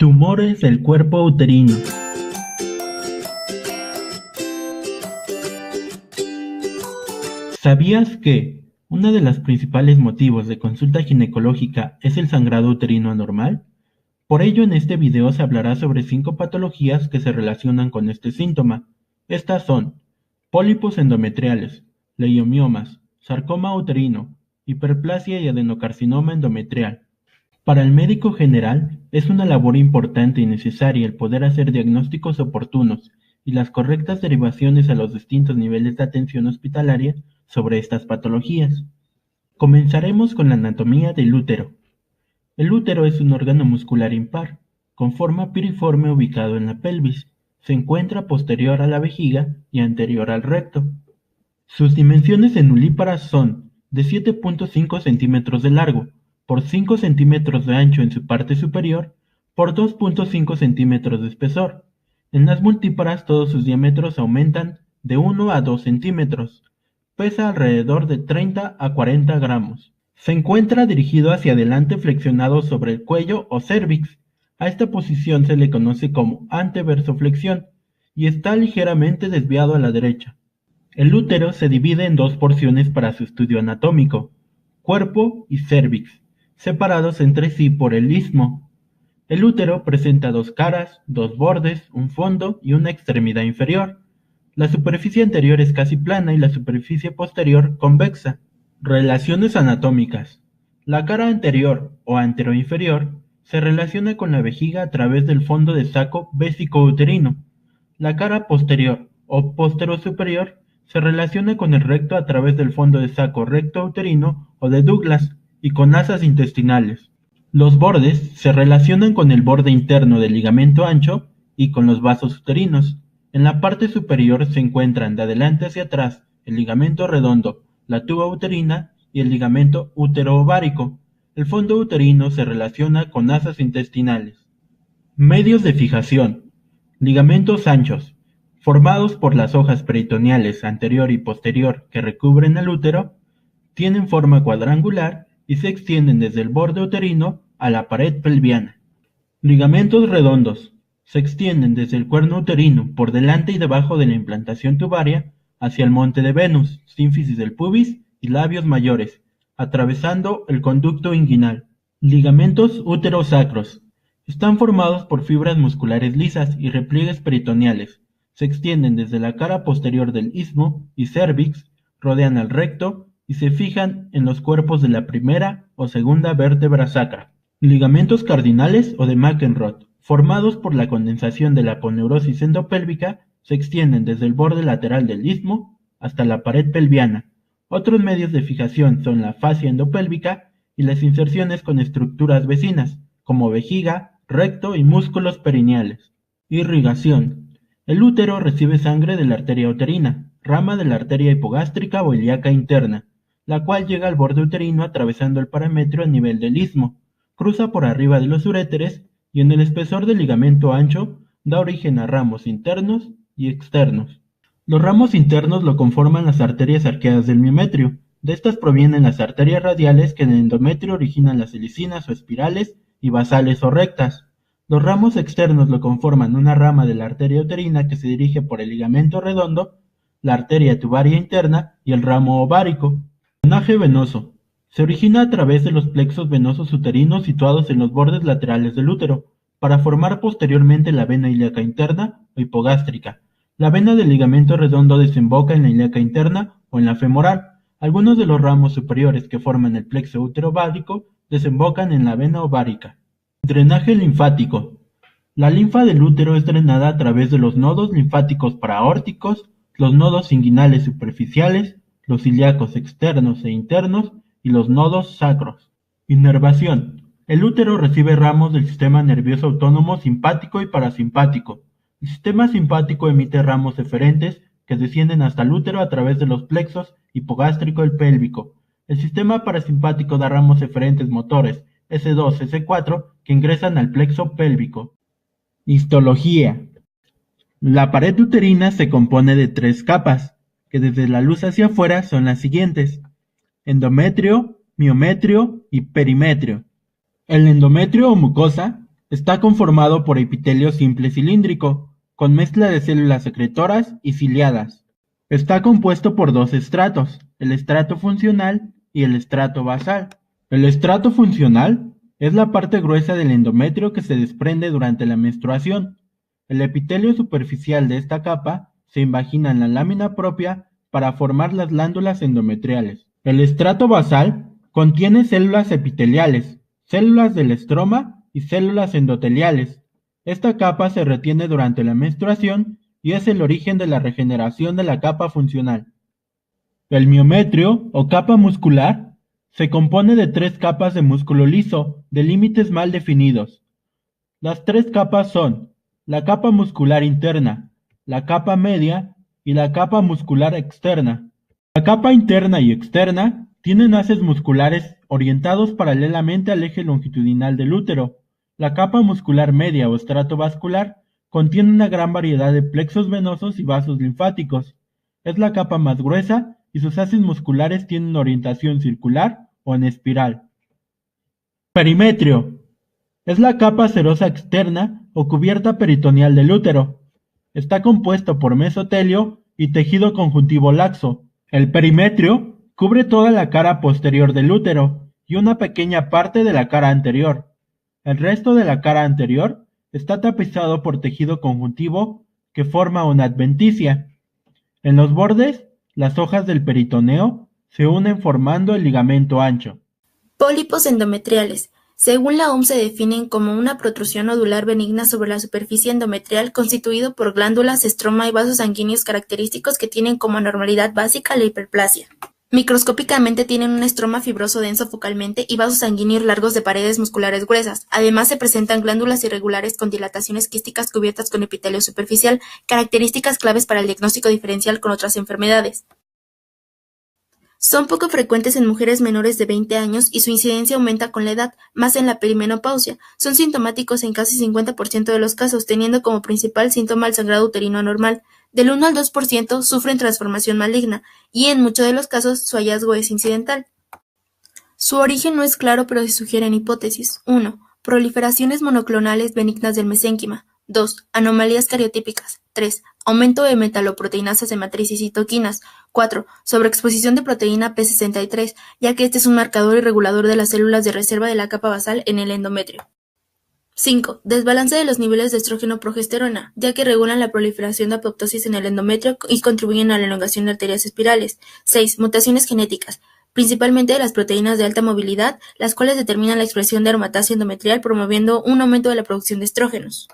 Tumores del cuerpo uterino. ¿Sabías que uno de los principales motivos de consulta ginecológica es el sangrado uterino anormal? Por ello, en este video se hablará sobre 5 patologías que se relacionan con este síntoma. Estas son pólipos endometriales, leiomiomas, sarcoma uterino, hiperplasia y adenocarcinoma endometrial. Para el médico general, es una labor importante y necesaria el poder hacer diagnósticos oportunos y las correctas derivaciones a los distintos niveles de atención hospitalaria sobre estas patologías. Comenzaremos con la anatomía del útero. El útero es un órgano muscular impar, con forma piriforme ubicado en la pelvis. Se encuentra posterior a la vejiga y anterior al recto. Sus dimensiones en nulíparas son de 7.5 centímetros de largo, por 5 centímetros de ancho en su parte superior, por 2.5 centímetros de espesor. En las multíparas todos sus diámetros aumentan de 1 a 2 centímetros. Pesa alrededor de 30 a 40 gramos. Se encuentra dirigido hacia adelante flexionado sobre el cuello o cérvix. A esta posición se le conoce como anteversoflexión y está ligeramente desviado a la derecha. El útero se divide en 2 porciones para su estudio anatómico, cuerpo y cérvix, separados entre sí por el istmo. El útero presenta 2 caras, 2 bordes, un fondo y una extremidad inferior. La superficie anterior es casi plana y la superficie posterior convexa. Relaciones anatómicas. La cara anterior o anteroinferior se relaciona con la vejiga a través del fondo de saco vesicouterino. La cara posterior o posterosuperior se relaciona con el recto a través del fondo de saco rectouterino o de Douglas y con asas intestinales. Los bordes se relacionan con el borde interno del ligamento ancho y con los vasos uterinos. En la parte superior se encuentran de adelante hacia atrás el ligamento redondo, la tuba uterina y el ligamento útero-ovárico. El fondo uterino se relaciona con asas intestinales. Medios de fijación. Ligamentos anchos, formados por las hojas peritoneales anterior y posterior que recubren el útero, tienen forma cuadrangular y se extienden desde el borde uterino a la pared pelviana. Ligamentos redondos. Se extienden desde el cuerno uterino por delante y debajo de la implantación tubaria hacia el monte de Venus, sínfisis del pubis y labios mayores, atravesando el conducto inguinal. Ligamentos úterosacros. Están formados por fibras musculares lisas y repliegues peritoneales. Se extienden desde la cara posterior del istmo y cérvix, rodean al recto y se fijan en los cuerpos de la primera o segunda vértebra sacra. Ligamentos cardinales o de McEnroth, formados por la condensación de la aponeurosis endopélvica, se extienden desde el borde lateral del istmo hasta la pared pelviana. Otros medios de fijación son la fascia endopélvica y las inserciones con estructuras vecinas, como vejiga, recto y músculos perineales. Irrigación. El útero recibe sangre de la arteria uterina, rama de la arteria hipogástrica o ilíaca interna, la cual llega al borde uterino atravesando el parametrio a nivel del istmo, cruza por arriba de los uréteres y en el espesor del ligamento ancho da origen a ramos internos y externos. Los ramos internos lo conforman las arterias arqueadas del miometrio. De estas provienen las arterias radiales que en el endometrio originan las helicinas o espirales y basales o rectas. Los ramos externos lo conforman una rama de la arteria uterina que se dirige por el ligamento redondo, la arteria tubaria interna y el ramo ovárico. Drenaje venoso. Se origina a través de los plexos venosos uterinos situados en los bordes laterales del útero, para formar posteriormente la vena ilíaca interna o hipogástrica. La vena del ligamento redondo desemboca en la ilíaca interna o en la femoral. Algunos de los ramos superiores que forman el plexo útero-ovárico desembocan en la vena ovárica. Drenaje linfático. La linfa del útero es drenada a través de los nodos linfáticos paraórticos, los nodos inguinales superficiales, los ilíacos externos e internos y los nodos sacros. Inervación. El útero recibe ramos del sistema nervioso autónomo simpático y parasimpático. El sistema simpático emite ramos eferentes que descienden hasta el útero a través de los plexos hipogástrico y pélvico. El sistema parasimpático da ramos eferentes motores, S2, S4, que ingresan al plexo pélvico. Histología. La pared uterina se compone de 3 capas, que desde la luz hacia afuera son las siguientes: endometrio, miometrio y perimetrio. El endometrio o mucosa Está conformado por epitelio simple cilíndrico, con mezcla de células secretoras y ciliadas. Está compuesto por dos estratos, el estrato funcional y el estrato basal. El estrato funcional es la parte gruesa del endometrio que se desprende durante la menstruación. El epitelio superficial de esta capa se invagina en la lámina propia para formar las glándulas endometriales. El estrato basal contiene células epiteliales, células del estroma y células endoteliales. Esta capa se retiene durante la menstruación y es el origen de la regeneración de la capa funcional. El miometrio, o capa muscular, se compone de tres capas de músculo liso, de límites mal definidos. Las tres capas son la capa muscular interna, la capa media y la capa muscular externa. La capa interna y externa tienen haces musculares orientados paralelamente al eje longitudinal del útero. La capa muscular media o estrato vascular contiene una gran variedad de plexos venosos y vasos linfáticos. Es la capa más gruesa y sus haces musculares tienen orientación circular o en espiral. Perimetrio. Es la capa serosa externa o cubierta peritoneal del útero. Está compuesto por mesotelio y tejido conjuntivo laxo. El perimetrio cubre toda la cara posterior del útero y una pequeña parte de la cara anterior. El resto de la cara anterior está tapizado por tejido conjuntivo que forma una adventicia. En los bordes, las hojas del peritoneo se unen formando el ligamento ancho. Pólipos endometriales. Según la OMS se definen como una protrusión nodular benigna sobre la superficie endometrial constituido por glándulas, estroma y vasos sanguíneos característicos que tienen como anormalidad básica la hiperplasia. Microscópicamente tienen un estroma fibroso denso focalmente y vasos sanguíneos largos de paredes musculares gruesas. Además se presentan glándulas irregulares con dilataciones quísticas cubiertas con epitelio superficial, características claves para el diagnóstico diferencial con otras enfermedades. Son poco frecuentes en mujeres menores de 20 años y su incidencia aumenta con la edad, más en la perimenopausia. Son sintomáticos en casi 50% de los casos, teniendo como principal síntoma el sangrado uterino anormal. Del 1 al 2% sufren transformación maligna, y en muchos de los casos su hallazgo es incidental. Su origen no es claro, pero se sugieren hipótesis. 1. Proliferaciones monoclonales benignas del mesénquima. 2. Anomalías cariotípicas. 3. Aumento de metaloproteinasas de matriz y citoquinas. 4. Sobreexposición de proteína P63, ya que este es un marcador y regulador de las células de reserva de la capa basal en el endometrio. 5. Desbalance de los niveles de estrógeno-progesterona, ya que regulan la proliferación de apoptosis en el endometrio y contribuyen a la elongación de arterias espirales. 6. Mutaciones genéticas, principalmente de las proteínas de alta movilidad, las cuales determinan la expresión de aromatasa endometrial, promoviendo un aumento de la producción de estrógenos.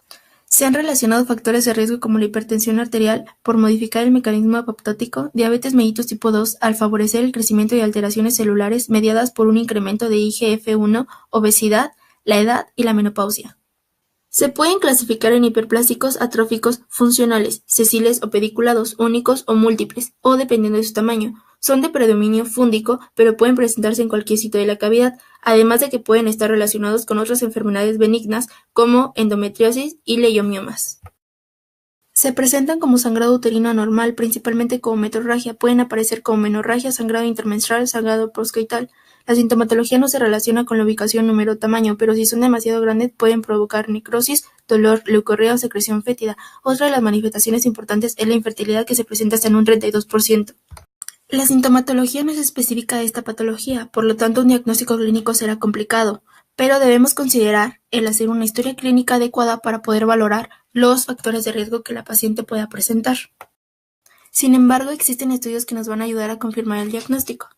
Se han relacionado factores de riesgo como la hipertensión arterial por modificar el mecanismo apoptótico, diabetes mellitus tipo 2 al favorecer el crecimiento de alteraciones celulares mediadas por un incremento de IGF-1, obesidad, la edad y la menopausia. Se pueden clasificar en hiperplásicos atróficos funcionales, sesiles o pediculados, únicos o múltiples, o dependiendo de su tamaño. Son de predominio fúndico, pero pueden presentarse en cualquier sitio de la cavidad, además de que pueden estar relacionados con otras enfermedades benignas como endometriosis y leiomiomas. Se presentan como sangrado uterino anormal, principalmente como metrorragia. Pueden aparecer como menorragia, sangrado intermenstrual, sangrado postcoital. La sintomatología no se relaciona con la ubicación, número o tamaño, pero si son demasiado grandes pueden provocar necrosis, dolor, leucorrea o secreción fétida. Otra de las manifestaciones importantes es la infertilidad, que se presenta hasta en un 32%. La sintomatología no es específica de esta patología, por lo tanto un diagnóstico clínico será complicado, pero debemos considerar el hacer una historia clínica adecuada para poder valorar los factores de riesgo que la paciente pueda presentar. Sin embargo, existen estudios que nos van a ayudar a confirmar el diagnóstico.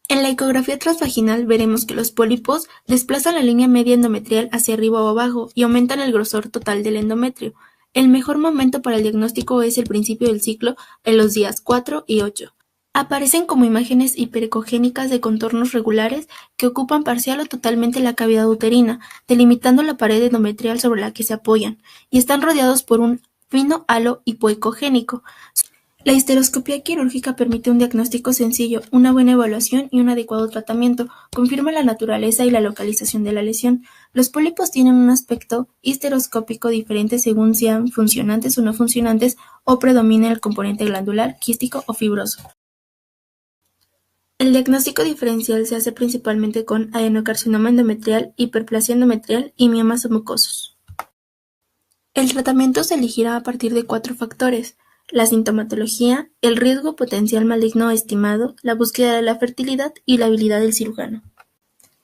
En la ecografía transvaginal veremos que los pólipos desplazan la línea media endometrial hacia arriba o abajo y aumentan el grosor total del endometrio. El mejor momento para el diagnóstico es el principio del ciclo en los días 4 y 8. Aparecen como imágenes hiperecogénicas de contornos regulares que ocupan parcial o totalmente la cavidad uterina, delimitando la pared endometrial sobre la que se apoyan, y están rodeados por un fino halo hipoecogénico. La histeroscopia quirúrgica permite un diagnóstico sencillo, una buena evaluación y un adecuado tratamiento. Confirma la naturaleza y la localización de la lesión. Los pólipos tienen un aspecto histeroscópico diferente según sean funcionantes o no funcionantes o predomine el componente glandular, quístico o fibroso. El diagnóstico diferencial se hace principalmente con adenocarcinoma endometrial, hiperplasia endometrial y miomas submucosos. El tratamiento se elegirá a partir de 4 factores: la sintomatología, el riesgo potencial maligno estimado, la búsqueda de la fertilidad y la habilidad del cirujano.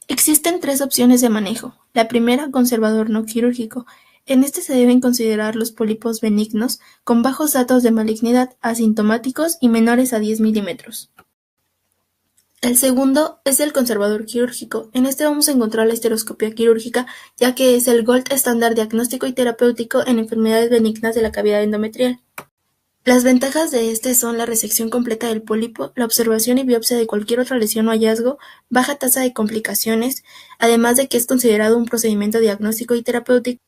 Existen 3 opciones de manejo. La primera, conservador no quirúrgico. En este se deben considerar los pólipos benignos con bajos datos de malignidad, asintomáticos y menores a 10 milímetros. El segundo es el conservador quirúrgico. En este vamos a encontrar la histeroscopia quirúrgica, ya que es el gold estándar diagnóstico y terapéutico en enfermedades benignas de la cavidad endometrial. Las ventajas de este son la resección completa del pólipo, la observación y biopsia de cualquier otra lesión o hallazgo, baja tasa de complicaciones, además de que es considerado un procedimiento diagnóstico y terapéutico.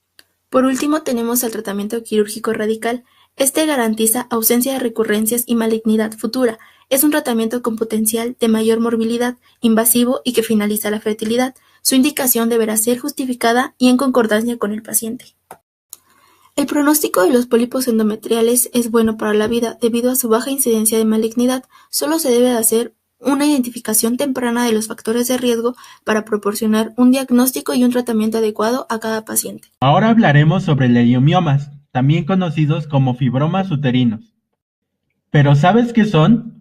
Por último tenemos el tratamiento quirúrgico radical. Este garantiza ausencia de recurrencias y malignidad futura. Es un tratamiento con potencial de mayor morbilidad, invasivo y que finaliza la fertilidad. Su indicación deberá ser justificada y en concordancia con el paciente. El pronóstico de los pólipos endometriales es bueno para la vida debido a su baja incidencia de malignidad. Solo se debe hacer una identificación temprana de los factores de riesgo para proporcionar un diagnóstico y un tratamiento adecuado a cada paciente. Ahora hablaremos sobre leiomiomas, también conocidos como fibromas uterinos. ¿Pero sabes qué son?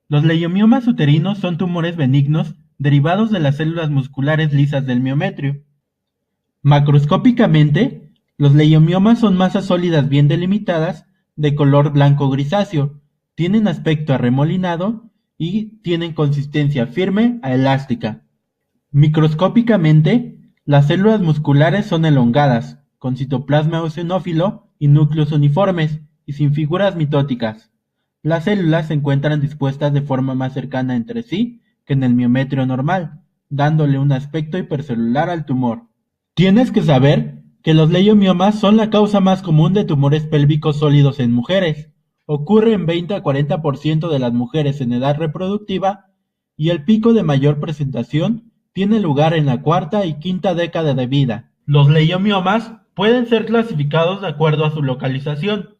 Los leiomiomas uterinos son tumores benignos derivados de las células musculares lisas del miometrio. Macroscópicamente, los leiomiomas son masas sólidas bien delimitadas de color blanco grisáceo, tienen aspecto arremolinado y tienen consistencia firme a elástica. Microscópicamente, las células musculares son elongadas, con citoplasma eosinófilo y núcleos uniformes y sin figuras mitóticas. Las células se encuentran dispuestas de forma más cercana entre sí que en el miometrio normal, dándole un aspecto hipercelular al tumor. Tienes que saber que los leiomiomas son la causa más común de tumores pélvicos sólidos en mujeres. Ocurre en 20 a 40% de las mujeres en edad reproductiva y el pico de mayor presentación tiene lugar en la cuarta y quinta década de vida. Los leiomiomas pueden ser clasificados de acuerdo a su localización.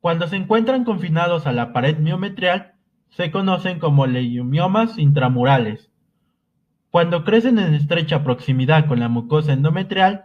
Cuando se encuentran confinados a la pared miometrial, se conocen como leiomiomas intramurales. Cuando crecen en estrecha proximidad con la mucosa endometrial,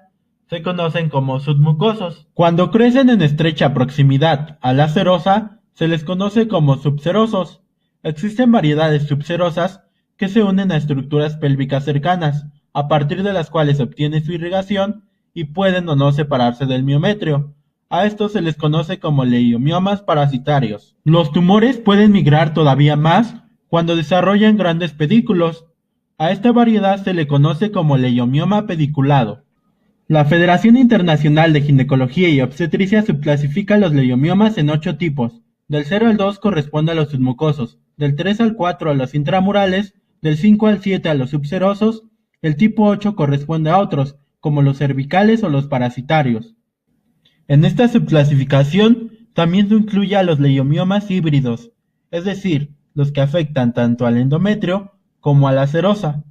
se conocen como submucosos. Cuando crecen en estrecha proximidad a la serosa, se les conoce como subserosos. Existen variedades subserosas que se unen a estructuras pélvicas cercanas, a partir de las cuales se obtiene su irrigación y pueden o no separarse del miometrio. A estos se les conoce como leiomiomas parasitarios. Los tumores pueden migrar todavía más cuando desarrollan grandes pedículos. A esta variedad se le conoce como leiomioma pediculado. La Federación Internacional de Ginecología y Obstetricia subclasifica los leiomiomas en 8 tipos. Del 0 al 2 corresponde a los submucosos, del 3 al 4 a los intramurales, del 5 al 7 a los subserosos, el tipo 8 corresponde a otros, como los cervicales o los parasitarios. En esta subclasificación también se incluye a los leiomiomas híbridos, es decir, los que afectan tanto al endometrio como a la serosa.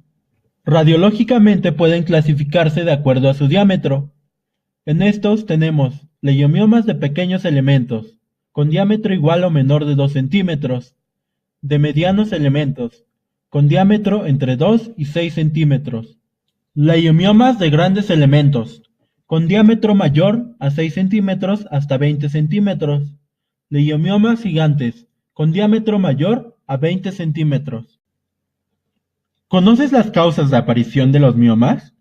Radiológicamente pueden clasificarse de acuerdo a su diámetro. En estos tenemos leiomiomas de pequeños elementos, con diámetro igual o menor de 2 centímetros, de medianos elementos, con diámetro entre 2 y 6 centímetros, leiomiomas de grandes elementos, con diámetro mayor a 6 centímetros hasta 20 centímetros, leiomiomas gigantes, con diámetro mayor a 20 centímetros. ¿Conoces las causas de aparición de los miomas?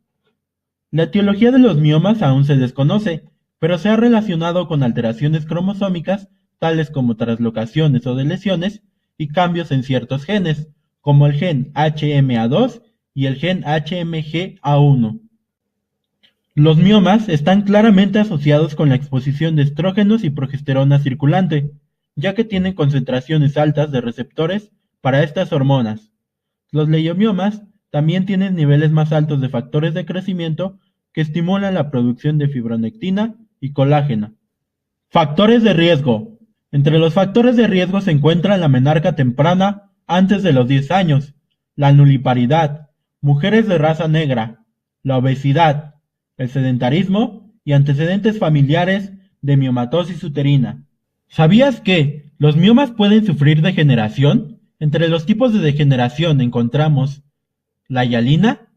La etiología de los miomas aún se desconoce, pero se ha relacionado con alteraciones cromosómicas, tales como traslocaciones o deleciones, y cambios en ciertos genes, como el gen HMA2 y el gen HMG-A1. Los miomas están claramente asociados con la exposición de estrógenos y progesterona circulante, ya que tienen concentraciones altas de receptores para estas hormonas. Los leiomiomas también tienen niveles más altos de factores de crecimiento que estimulan la producción de fibronectina y colágeno. Factores de riesgo. Entre los factores de riesgo se encuentran la menarca temprana antes de los 10 años, la nulliparidad, mujeres de raza negra, la obesidad, el sedentarismo y antecedentes familiares de miomatosis uterina. ¿Sabías que los miomas pueden sufrir degeneración? Entre los tipos de degeneración encontramos la hialina,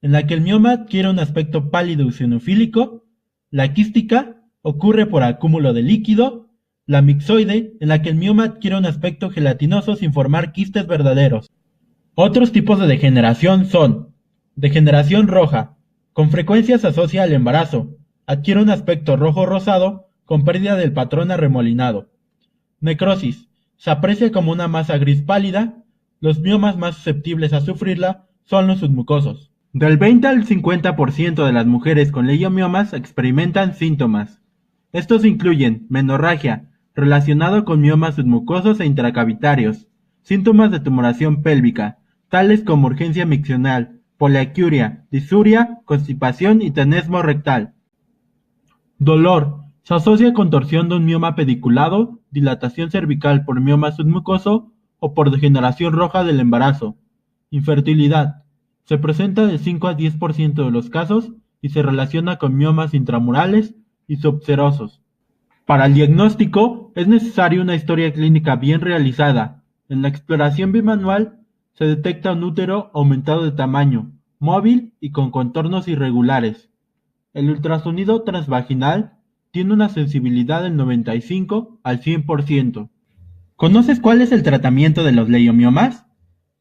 en la que el mioma adquiere un aspecto pálido eosinofílico; la quística, ocurre por acúmulo de líquido; la mixoide, en la que el mioma adquiere un aspecto gelatinoso sin formar quistes verdaderos. Otros tipos de degeneración son: degeneración roja, con frecuencia se asocia al embarazo, adquiere un aspecto rojo-rosado con pérdida del patrón arremolinado. Necrosis, se aprecia como una masa gris pálida; los miomas más susceptibles a sufrirla son los submucosos. Del 20 al 50% de las mujeres con leiomiomas experimentan síntomas. Estos incluyen menorragia, relacionado con miomas submucosos e intracavitarios; síntomas de tumoración pélvica, tales como urgencia miccional, poliaquiuria, disuria, constipación y tenesmo rectal. Dolor, se asocia con torsión de un mioma pediculado, dilatación cervical por mioma submucoso o por degeneración roja del embarazo. Infertilidad, se presenta de 5 a 10% de los casos y se relaciona con miomas intramurales y subserosos. Para el diagnóstico es necesaria una historia clínica bien realizada. En la exploración bimanual se detecta un útero aumentado de tamaño, móvil y con contornos irregulares. El ultrasonido transvaginal tiene una sensibilidad del 95 al 100%. ¿Conoces cuál es el tratamiento de los leiomiomas?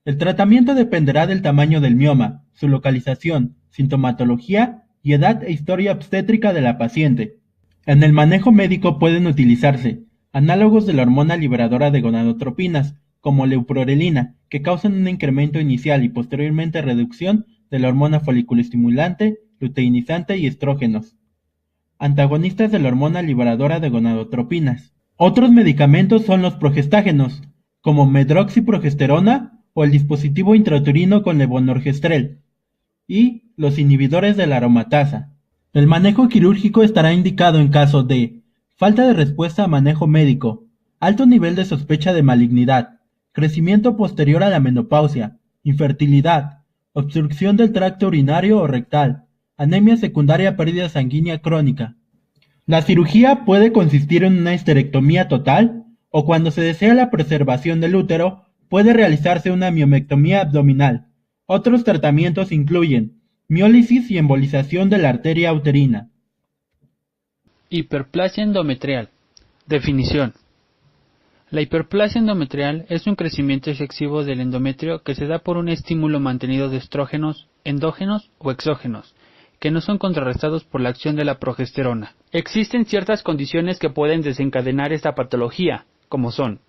El tratamiento dependerá del tamaño del mioma, su localización, sintomatología y edad e historia obstétrica de la paciente. En el manejo médico pueden utilizarse análogos de la hormona liberadora de gonadotropinas, como leuprorelina, que causan un incremento inicial y posteriormente reducción de la hormona foliculoestimulante, luteinizante y estrógenos. Antagonistas de la hormona liberadora de gonadotropinas. Otros medicamentos son los progestágenos, como medroxiprogesterona o el dispositivo intrauterino con levonorgestrel, y los inhibidores de la aromatasa. El manejo quirúrgico estará indicado en caso de falta de respuesta a manejo médico, alto nivel de sospecha de malignidad, crecimiento posterior a la menopausia, infertilidad, obstrucción del tracto urinario o rectal, anemia secundaria a pérdida sanguínea crónica. La cirugía puede consistir en una histerectomía total o, cuando se desea la preservación del útero, puede realizarse una miomectomía abdominal. Otros tratamientos incluyen miólisis y embolización de la arteria uterina. Hiperplasia endometrial. Definición. La hiperplasia endometrial es un crecimiento excesivo del endometrio que se da por un estímulo mantenido de estrógenos endógenos o exógenos, que no son contrarrestados por la acción de la progesterona. Existen ciertas condiciones que pueden desencadenar esta patología, como son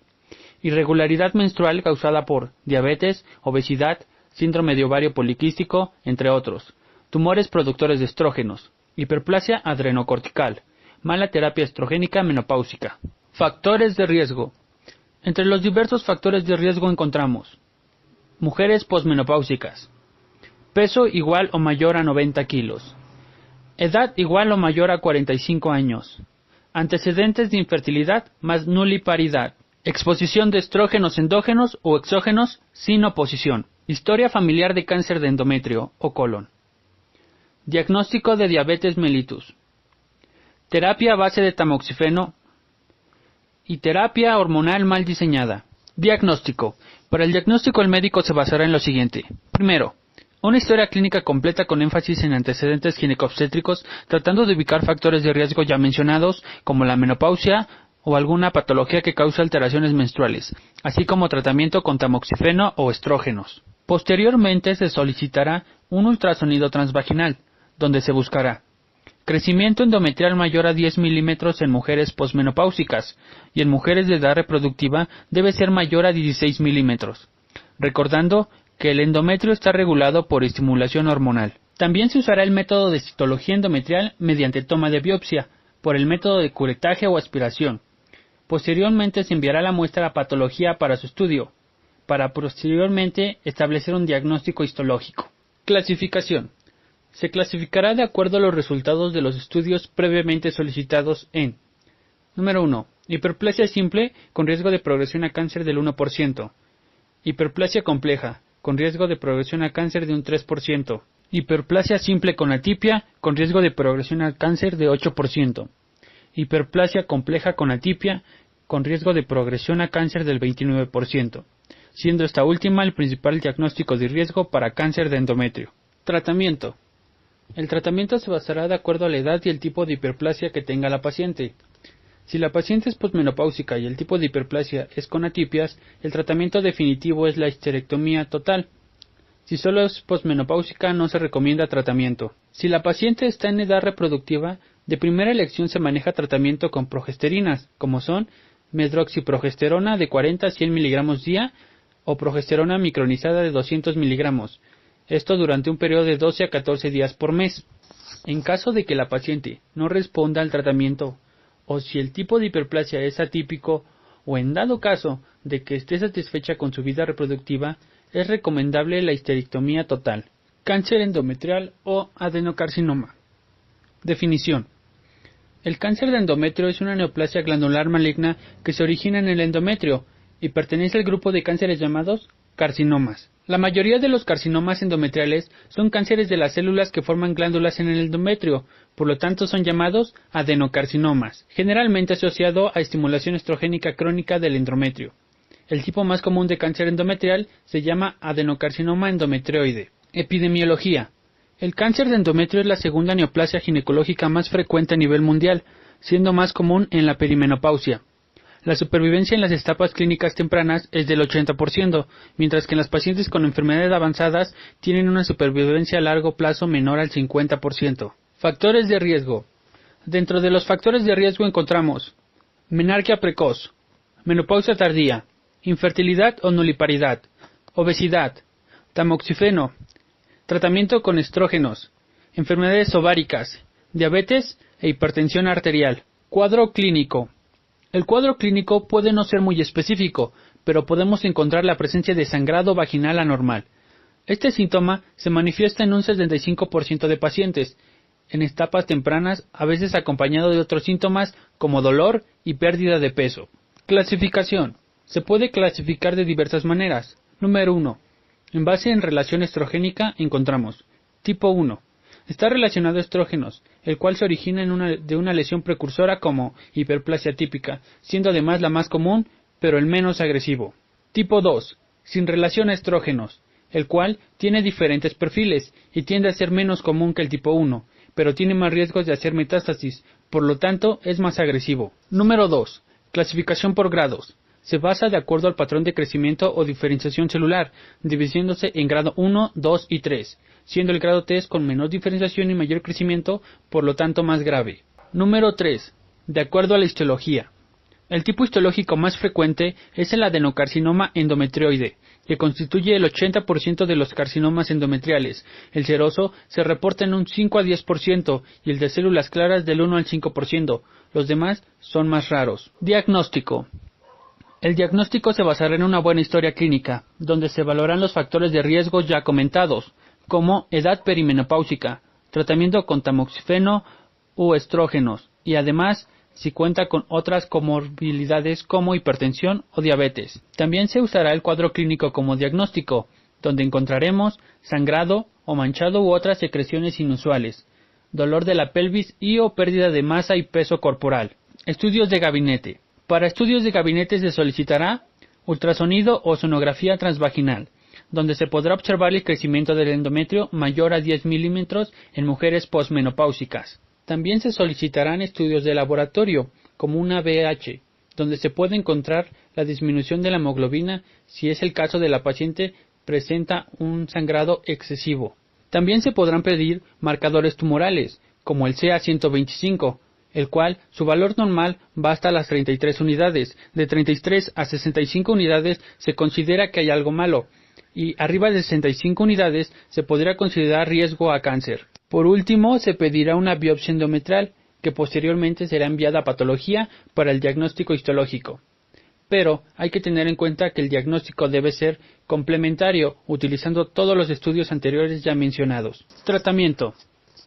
irregularidad menstrual causada por diabetes, obesidad, síndrome de ovario poliquístico, entre otros, tumores productores de estrógenos, hiperplasia adrenocortical, mala terapia estrogénica menopáusica. Factores de riesgo. Entre los diversos factores de riesgo encontramos mujeres posmenopáusicas, peso igual o mayor a 90 kilos, edad igual o mayor a 45 años, antecedentes de infertilidad más nuliparidad, exposición de estrógenos endógenos o exógenos sin oposición, historia familiar de cáncer de endometrio o colon, diagnóstico de diabetes mellitus, terapia a base de tamoxifeno y terapia hormonal mal diseñada. Diagnóstico. Para el diagnóstico el médico se basará en lo siguiente. Primero, una historia clínica completa con énfasis en antecedentes ginecobstétricos, tratando de ubicar factores de riesgo ya mencionados, como la menopausia o alguna patología que cause alteraciones menstruales, así como tratamiento con tamoxifeno o estrógenos. Posteriormente se solicitará un ultrasonido transvaginal, donde se buscará crecimiento endometrial mayor a 10 milímetros en mujeres posmenopáusicas, y en mujeres de edad reproductiva debe ser mayor a 16 milímetros, recordando que el endometrio está regulado por estimulación hormonal. También se usará el método de citología endometrial mediante toma de biopsia, por el método de curetaje o aspiración. Posteriormente se enviará la muestra a patología para su estudio, para posteriormente establecer un diagnóstico histológico. Clasificación. Se clasificará de acuerdo a los resultados de los estudios previamente solicitados en: número 1. Hiperplasia simple con riesgo de progresión a cáncer del 1%. Hiperplasia compleja con riesgo de progresión a cáncer de un 3%. Hiperplasia simple con atipia con riesgo de progresión al cáncer de 8%. Hiperplasia compleja con atipia con riesgo de progresión a cáncer del 29%. siendo esta última el principal diagnóstico de riesgo para cáncer de endometrio. Tratamiento. El tratamiento se basará de acuerdo a la edad y el tipo de hiperplasia que tenga la paciente. Si la paciente es posmenopáusica y el tipo de hiperplasia es con atipias, el tratamiento definitivo es la histerectomía total. Si solo es posmenopáusica, no se recomienda tratamiento. Si la paciente está en edad reproductiva, de primera elección se maneja tratamiento con progesterinas, como son medroxiprogesterona de 40 a 100 mg día o progesterona micronizada de 200 mg. Esto durante un periodo de 12 a 14 días por mes. En caso de que la paciente no responda al tratamiento o si el tipo de hiperplasia es atípico o en dado caso de que esté satisfecha con su vida reproductiva, es recomendable la histerectomía total. Cáncer endometrial o adenocarcinoma. Definición. El cáncer de endometrio es una neoplasia glandular maligna que se origina en el endometrio y pertenece al grupo de cánceres llamados carcinomas. La mayoría de los carcinomas endometriales son cánceres de las células que forman glándulas en el endometrio, por lo tanto son llamados adenocarcinomas, generalmente asociado a estimulación estrogénica crónica del endometrio. El tipo más común de cáncer endometrial se llama adenocarcinoma endometrioide. Epidemiología. El cáncer de endometrio es la segunda neoplasia ginecológica más frecuente a nivel mundial, siendo más común en la perimenopausia. La supervivencia en las etapas clínicas tempranas es del 80%, mientras que en las pacientes con enfermedades avanzadas tienen una supervivencia a largo plazo menor al 50%. Factores de riesgo. Dentro de los factores de riesgo encontramos menarquia precoz, menopausia tardía, infertilidad o nuliparidad, obesidad, tamoxifeno, tratamiento con estrógenos, enfermedades ováricas, diabetes e hipertensión arterial. Cuadro clínico. El cuadro clínico puede no ser muy específico, pero podemos encontrar la presencia de sangrado vaginal anormal. Este síntoma se manifiesta en un 75% de pacientes, en etapas tempranas, a veces acompañado de otros síntomas como dolor y pérdida de peso. Clasificación. Se puede clasificar de diversas maneras. Número 1. En base en relación estrogénica encontramos tipo 1. Está relacionado a estrógenos, el cual se origina de una lesión precursora como hiperplasia típica, siendo además la más común, pero el menos agresivo. Tipo 2. Sin relación a estrógenos, el cual tiene diferentes perfiles y tiende a ser menos común que el tipo 1, pero tiene más riesgos de hacer metástasis, por lo tanto es más agresivo. Número 2. Clasificación por grados. Se basa de acuerdo al patrón de crecimiento o diferenciación celular, dividiéndose en grado 1, 2 y 3, siendo el grado 3 con menor diferenciación y mayor crecimiento, por lo tanto más grave. Número 3. De acuerdo a la histología. El tipo histológico más frecuente es el adenocarcinoma endometrioide, que constituye el 80% de los carcinomas endometriales. El seroso se reporta en un 5 a 10% y el de células claras del 1 al 5%. Los demás son más raros. Diagnóstico. El diagnóstico se basará en una buena historia clínica, donde se valoran los factores de riesgo ya comentados, como edad perimenopáusica, tratamiento con tamoxifeno u estrógenos, y además si cuenta con otras comorbilidades como hipertensión o diabetes. También se usará el cuadro clínico como diagnóstico, donde encontraremos sangrado o manchado u otras secreciones inusuales, dolor de la pelvis y o pérdida de masa y peso corporal. Estudios de gabinete. Para estudios de gabinete se solicitará ultrasonido o sonografía transvaginal, donde se podrá observar el crecimiento del endometrio mayor a 10 milímetros en mujeres posmenopáusicas. También se solicitarán estudios de laboratorio, como una VH, donde se puede encontrar la disminución de la hemoglobina si es el caso de la paciente presenta un sangrado excesivo. También se podrán pedir marcadores tumorales, como el CA125, el cual su valor normal va hasta las 33 unidades. De 33 a 65 unidades se considera que hay algo malo, y arriba de 65 unidades se podría considerar riesgo a cáncer. Por último, se pedirá una biopsia endometrial, que posteriormente será enviada a patología para el diagnóstico histológico. Pero hay que tener en cuenta que el diagnóstico debe ser complementario, utilizando todos los estudios anteriores ya mencionados. Tratamiento.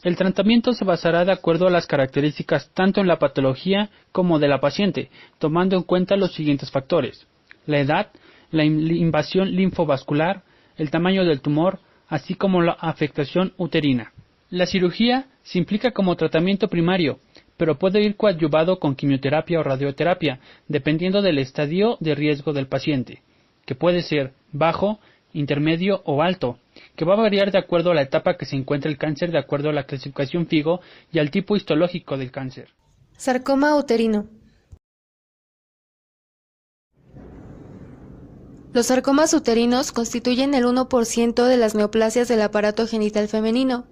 El tratamiento se basará de acuerdo a las características tanto en la patología como de la paciente, tomando en cuenta los siguientes factores: la edad, la invasión linfovascular, el tamaño del tumor, así como la afectación uterina. La cirugía se implica como tratamiento primario, pero puede ir coadyuvado con quimioterapia o radioterapia, dependiendo del estadio de riesgo del paciente. que puede ser bajo, intermedio o alto, que va a variar de acuerdo a la etapa que se encuentra el cáncer, de acuerdo a la clasificación FIGO y al tipo histológico del cáncer. Sarcoma uterino. Los sarcomas uterinos constituyen el 1% de las neoplasias del aparato genital femenino.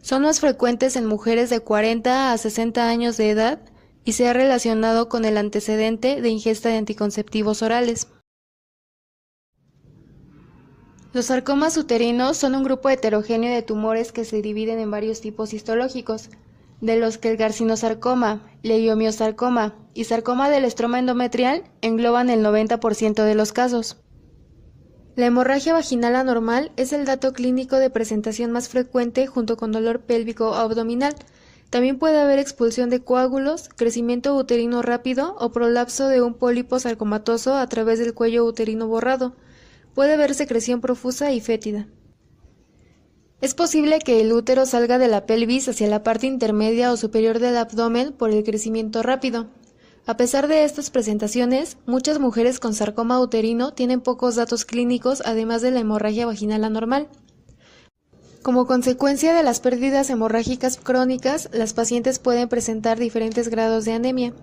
Son más frecuentes en mujeres de 40 a 60 años de edad y se ha relacionado con el antecedente de ingesta de anticonceptivos orales. Los sarcomas uterinos son un grupo heterogéneo de tumores que se dividen en varios tipos histológicos, de los que el carcinosarcoma, leiomiosarcoma y sarcoma del estroma endometrial engloban el 90% de los casos. La hemorragia vaginal anormal es el dato clínico de presentación más frecuente junto con dolor pélvico o abdominal. También puede haber expulsión de coágulos, crecimiento uterino rápido o prolapso de un pólipo sarcomatoso a través del cuello uterino borrado. Puede haber secreción profusa y fétida. Es posible que el útero salga de la pelvis hacia la parte intermedia o superior del abdomen por el crecimiento rápido. A pesar de estas presentaciones, muchas mujeres con sarcoma uterino tienen pocos datos clínicos además de la hemorragia vaginal anormal. Como consecuencia de las pérdidas hemorrágicas crónicas, las pacientes pueden presentar diferentes grados de anemia.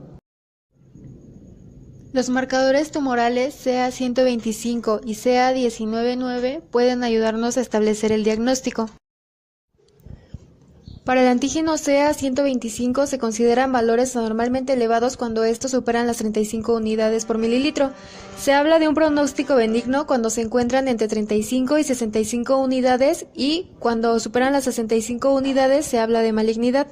Los marcadores tumorales CA-125 y CA-19-9 pueden ayudarnos a establecer el diagnóstico. Para el antígeno CA-125 se consideran valores anormalmente elevados cuando estos superan las 35 unidades por mililitro. Se habla de un pronóstico benigno cuando se encuentran entre 35 y 65 unidades y cuando superan las 65 unidades se habla de malignidad.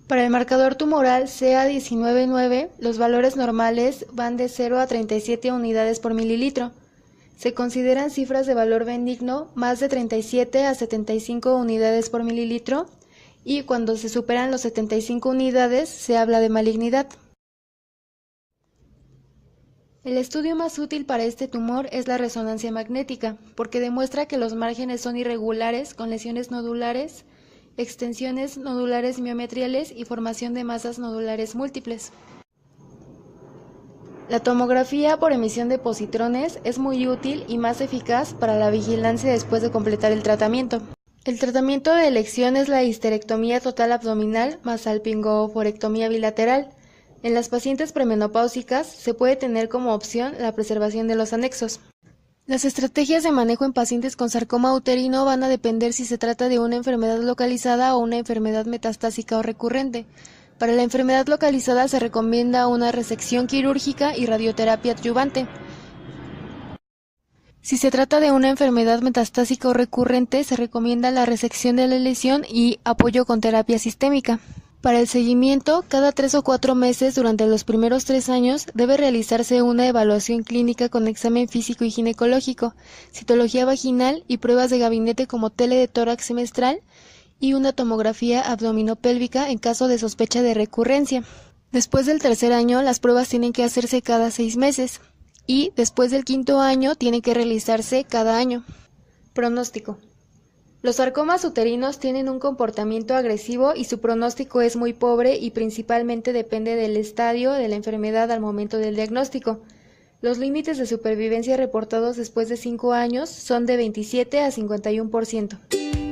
Para el marcador tumoral CA-19-9, los valores normales van de 0 a 37 unidades por mililitro. Se consideran cifras de valor benigno más de 37 a 75 unidades por mililitro y cuando se superan los 75 unidades se habla de malignidad. El estudio más útil para este tumor es la resonancia magnética, porque demuestra que los márgenes son irregulares con lesiones nodulares, extensiones nodulares miometriales y formación de masas nodulares múltiples. La tomografía por emisión de positrones es muy útil y más eficaz para la vigilancia después de completar el tratamiento. El tratamiento de elección es la histerectomía total abdominal más salpingoforectomía bilateral. En las pacientes premenopáusicas se puede tener como opción la preservación de los anexos. Las estrategias de manejo en pacientes con sarcoma uterino van a depender si se trata de una enfermedad localizada o una enfermedad metastásica o recurrente. Para la enfermedad localizada se recomienda una resección quirúrgica y radioterapia adyuvante. Si se trata de una enfermedad metastásica o recurrente, se recomienda la resección de la lesión y apoyo con terapia sistémica. Para el seguimiento, cada 3 o 4 meses durante los primeros 3 años debe realizarse una evaluación clínica con examen físico y ginecológico, citología vaginal y pruebas de gabinete como tele de tórax semestral y una tomografía abdominopélvica en caso de sospecha de recurrencia. Después del 3er año, las pruebas tienen que hacerse cada 6 meses y después del 5.º año tienen que realizarse cada año. Pronóstico. Los sarcomas uterinos tienen un comportamiento agresivo y su pronóstico es muy pobre y principalmente depende del estadio de la enfermedad al momento del diagnóstico. Los límites de supervivencia reportados después de 5 años son de 27 a 51%.